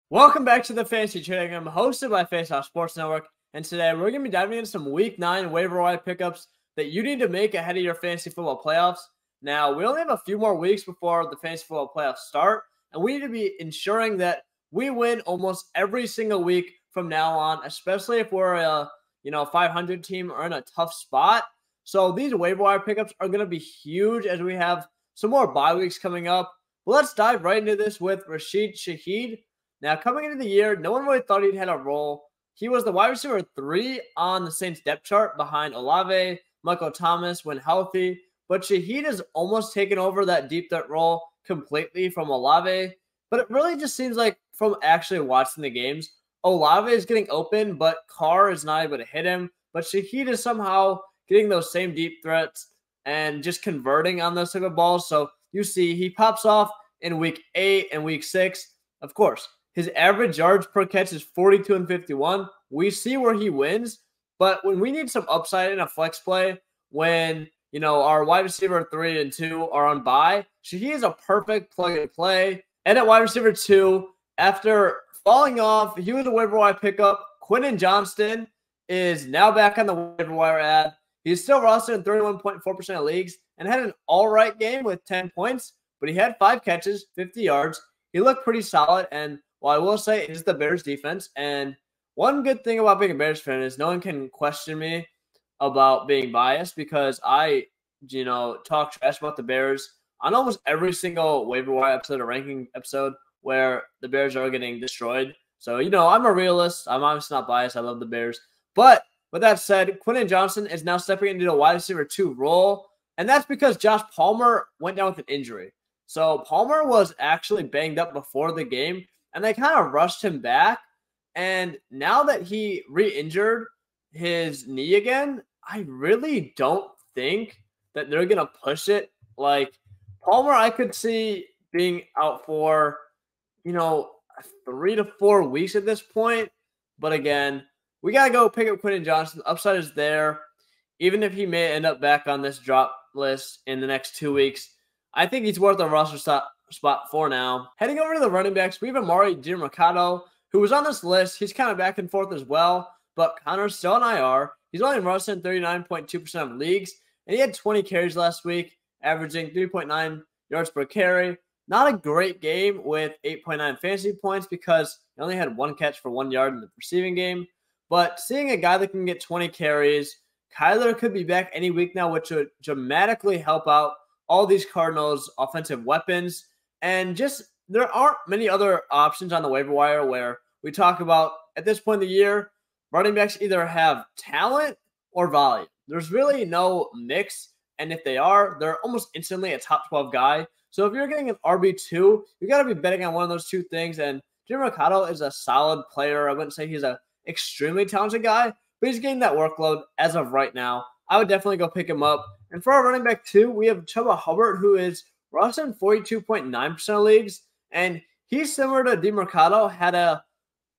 Welcome back to the Fantasy Trading. I'm hosted by Faceoff Sports Network, and today we're going to be diving into some Week 9 waiver wire pickups that you need to make ahead of your fantasy football playoffs. Now, we only have a few more weeks before the fantasy football playoffs start, and we need to be ensuring that we win almost every single week from now on, especially if we're a 500 team or in a tough spot. So these waiver wire pickups are going to be huge as we have some more bye weeks coming up. But let's dive right into this with Rashid Shaheed. Now, coming into the year, no one really thought he'd had a role. He was the wide receiver 3 on the Saints depth chart behind Olave, Michael Thomas when healthy. But Shaheed has almost taken over that deep threat role completely from Olave. But it really just seems like from actually watching the games, Olave is getting open, but Carr is not able to hit him. But Shaheed is somehow getting those same deep threats and just converting on those type of balls. So you see he pops off in week 8 and week 6. Of course, his average yards per catch is 42 and 51. We see where he wins, but when we need some upside in a flex play, when our wide receiver 3 and 2 are on bye, he is a perfect plug and play. And at wide receiver 2, after falling off, he was a waiver wire pickup. Quentin Johnston is now back on the waiver wire ad. He's still rostered in 31.4% of leagues and had an all right game with 10 points, but he had 5 catches, 50 yards. He looked pretty solid, and well, I will say it is the Bears defense. And one good thing about being a Bears fan is no one can question me about being biased because I, talk trash about the Bears on almost every single waiver wire episode or ranking episode where the Bears are getting destroyed. So, I'm a realist. I'm obviously not biased. I love the Bears. But with that said, Quentin Johnston is now stepping into a wide receiver 2 role. And that's because Josh Palmer went down with an injury. So Palmer was actually banged up before the game, and they kind of rushed him back. And now that he re-injured his knee again, I really don't think that they're going to push it. Like, Palmer, I could see being out for, 3 to 4 weeks at this point. But again, we got to go pick up Quentin Johnston. Upside is there. Even if he may end up back on this drop list in the next 2 weeks, I think he's worth a roster spot for now. Heading over to the running backs, we have Emari Demercado, who was on this list. He's kind of back and forth as well, but Connor's still on IR. He's only rostered in 39.2% of leagues, and he had 20 carries last week, averaging 3.9 yards per carry. Not a great game with 8.9 fantasy points because he only had 1 catch for 1 yard in the receiving game. But seeing a guy that can get 20 carries, Kyler could be back any week now, which would dramatically help out all these Cardinals offensive weapons. And just there aren't many other options on the waiver wire where we talk about at this point in the year, running backs either have talent or volume. There's really no mix. And if they are, they're almost instantly a top 12 guy. So if you're getting an RB2, you got to be betting on one of those two things. And Jim Mercado is a solid player. I wouldn't say he's an extremely talented guy, but he's getting that workload as of right now. I would definitely go pick him up. And for our running back 2, we have Chuba Hubbard, who is rostered in 42.9% of leagues. And he's similar to Demercado, had a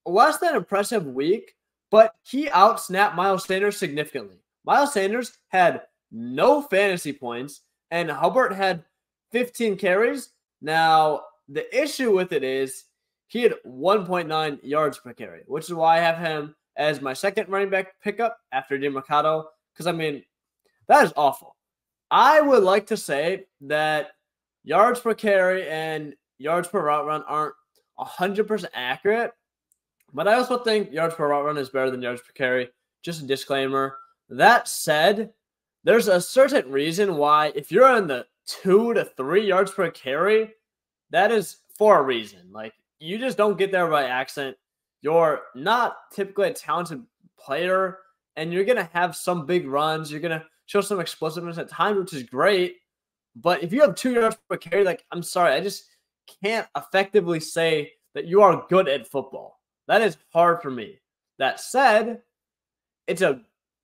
less than impressive week, but he outsnapped Miles Sanders significantly. Miles Sanders had no fantasy points, and Hubbard had 15 carries. Now, the issue with it is he had 1.9 yards per carry, which is why I have him as my second running back pickup after Demercado, because, that is awful. I would like to say that yards per carry and yards per route run aren't 100% accurate, but I also think yards per route run is better than yards per carry. Just a disclaimer. That said, there's a certain reason why if you're in the 2 to 3 yards per carry, that is for a reason. Like, you just don't get there by accident. You're not typically a talented player, and you're going to have some big runs. You're going to show some explosiveness at times, which is great. But if you have 2 yards per carry, I'm sorry, I just can't effectively say that you are good at football. That is hard for me. That said, it's a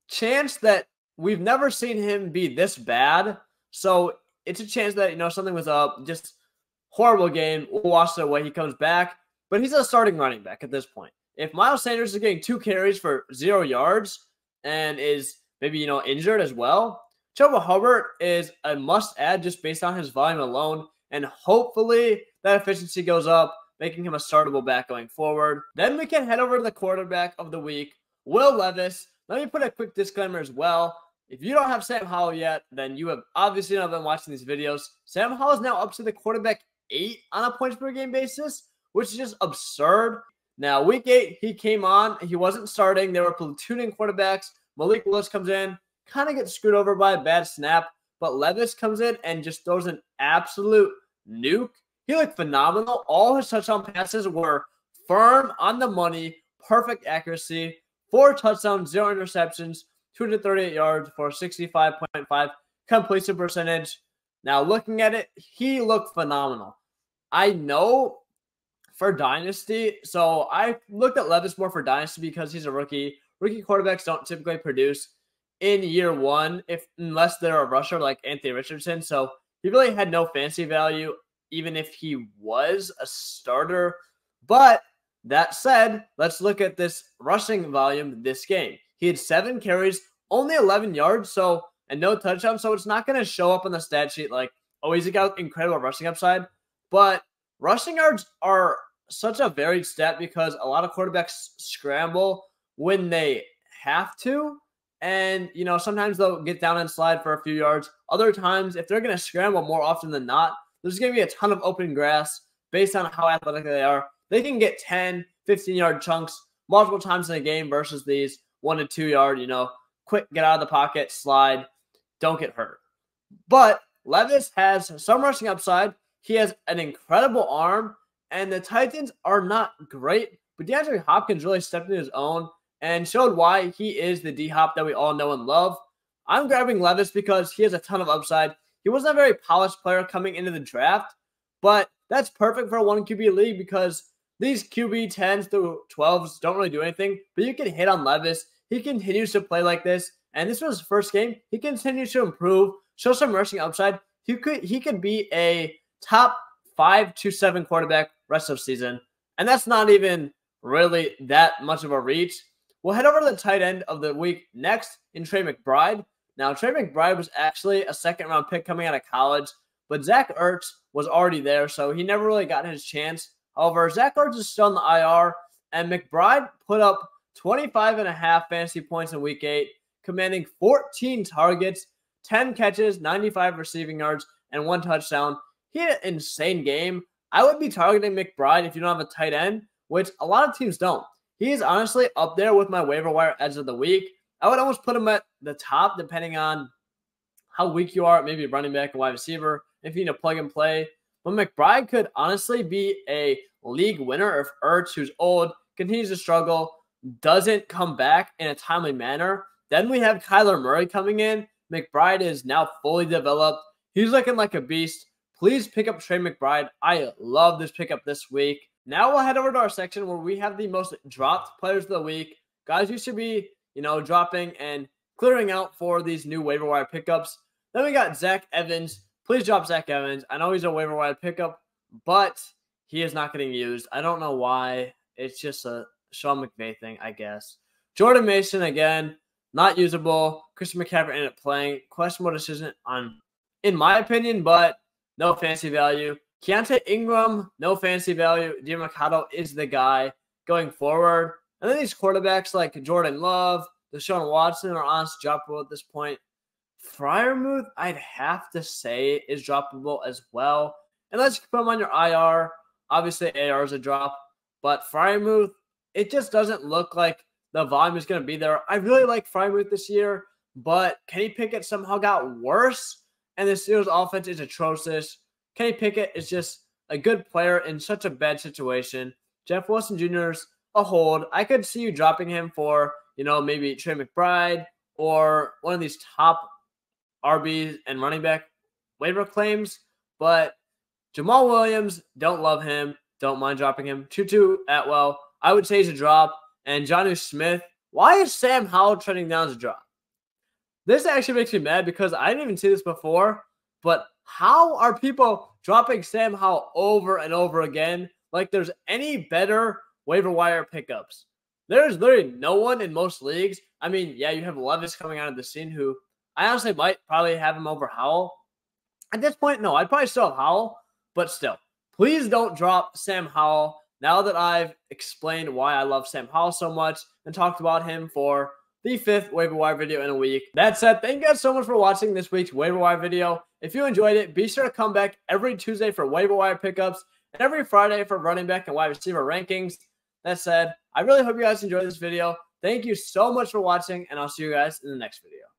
chance that we've never seen him be this bad. So it's a chance that, something was up, just horrible game. We'll watch the way he comes back. But he's a starting running back at this point. If Miles Sanders is getting 2 carries for 0 yards and is maybe, injured as well, Chuba Hubbard is a must-add just based on his volume alone. And hopefully that efficiency goes up making him a startable back going forward. Then we can head over to the quarterback of the week, Will Levis. Let me put a quick disclaimer as well. If you don't have Sam Howell yet, then you have obviously not been watching these videos. Sam Howell is now up to the quarterback 8 on a points per game basis, which is just absurd. Now, week 8, he came on. He wasn't starting. They were platooning quarterbacks. Malik Willis comes in, kind of gets screwed over by a bad snap, but Levis comes in and just throws an absolute nuke. He looked phenomenal. All his touchdown passes were firm, on the money, perfect accuracy, 4 touchdowns, 0 interceptions, 238 yards for 65.5 completion percentage. Now, looking at it, he looked phenomenal. I know for Dynasty, so I looked at Levis more for Dynasty because he's a rookie. Rookie quarterbacks don't typically produce in year 1 unless they're a rusher like Anthony Richardson. So he really had no fantasy value, even if he was a starter. But that said, let's look at this rushing volume this game. He had 7 carries, only 11 yards, and no touchdown. So it's not going to show up on the stat sheet like, oh, he's got incredible rushing upside. But rushing yards are such a varied stat because a lot of quarterbacks scramble when they have to. And, sometimes they'll get down and slide for a few yards. Other times, if they're going to scramble more often than not, there's going to be a ton of open grass based on how athletic they are. They can get 10, 15-yard chunks multiple times in a game versus these 1 to 2 yard, quick, get out of the pocket, slide, don't get hurt. But Levis has some rushing upside. He has an incredible arm, and the Titans are not great, but DeAndre Hopkins really stepped into his own and showed why he is the D-Hop that we all know and love. I'm grabbing Levis because he has a ton of upside. He wasn't a very polished player coming into the draft, but that's perfect for a 1 QB league because these QB 10s through 12s don't really do anything, but you can hit on Levis. He continues to play like this, and this was his first game. He continues to improve, show some rushing upside. He could be a top 5 to 7 quarterback rest of season, and that's not even really that much of a reach. We'll head over to the tight end of the week next in Trey McBride. Now, Trey McBride was actually a second-round pick coming out of college, but Zach Ertz was already there, so he never really got his chance. However, Zach Ertz is still in the IR, and McBride put up 25.5 fantasy points in Week 8, commanding 14 targets, 10 catches, 95 receiving yards, and 1 touchdown. He had an insane game. I would be targeting McBride if you don't have a tight end, which a lot of teams don't. He is honestly up there with my waiver wire edge of the week. I would almost put him at the top depending on how weak you are, maybe running back and wide receiver, if you need to plug and play. But McBride could honestly be a league winner if Ertz, who's old, continues to struggle, doesn't come back in a timely manner. Then we have Kyler Murray coming in. McBride is now fully developed. He's looking like a beast. Please pick up Trey McBride. I love this pickup this week. Now we'll head over to our section where we have the most dropped players of the week. Guys, you should be, dropping and clearing out for these new waiver wire pickups. Then we got Zach Evans. Please drop Zach Evans. I know he's a waiver wire pickup, but he is not getting used. I don't know why. It's just a Sean McVay thing, I guess. Jordan Mason, again, not usable. Christian McCaffrey ended up playing. Questionable decision in my opinion, but no fantasy value. Keontae Ingram, no fantasy value. Demercado is the guy going forward. And then these quarterbacks like Jordan Love, Deshaun Watson are honestly droppable at this point. Freiermuth, I'd have to say, is droppable as well. Unless you put him on your IR. Obviously, AR is a drop. But Freiermuth, it just doesn't look like the volume is going to be there. I really like Freiermuth this year, but Kenny Pickett somehow got worse, and the Steelers' offense is atrocious. Kenny Pickett is just a good player in such a bad situation. Jeff Wilson Jr. is a hold. I could see you dropping him for, maybe Trey McBride or one of these top RBs and running back waiver claims. But Jamal Williams, don't love him. Don't mind dropping him. Tutu Atwell, I would say he's a drop. And Jonnu Smith, why is Sam Howell trending down as a drop? This actually makes me mad because I didn't even see this before. But how are people dropping Sam Howell over and over again like there's any better waiver wire pickups? There's literally no one in most leagues. I mean, yeah, you have Levis coming out of the scene who I honestly might probably have him over Howell. At this point, no, I'd probably still have Howell, but still. Please don't drop Sam Howell. Now that I've explained why I love Sam Howell so much and talked about him for the 5th waiver wire video in a week. That said, thank you guys so much for watching this week's waiver wire video. If you enjoyed it, be sure to come back every Tuesday for waiver wire pickups and every Friday for running back and wide receiver rankings. That said, I really hope you guys enjoyed this video. Thank you so much for watching, and I'll see you guys in the next video.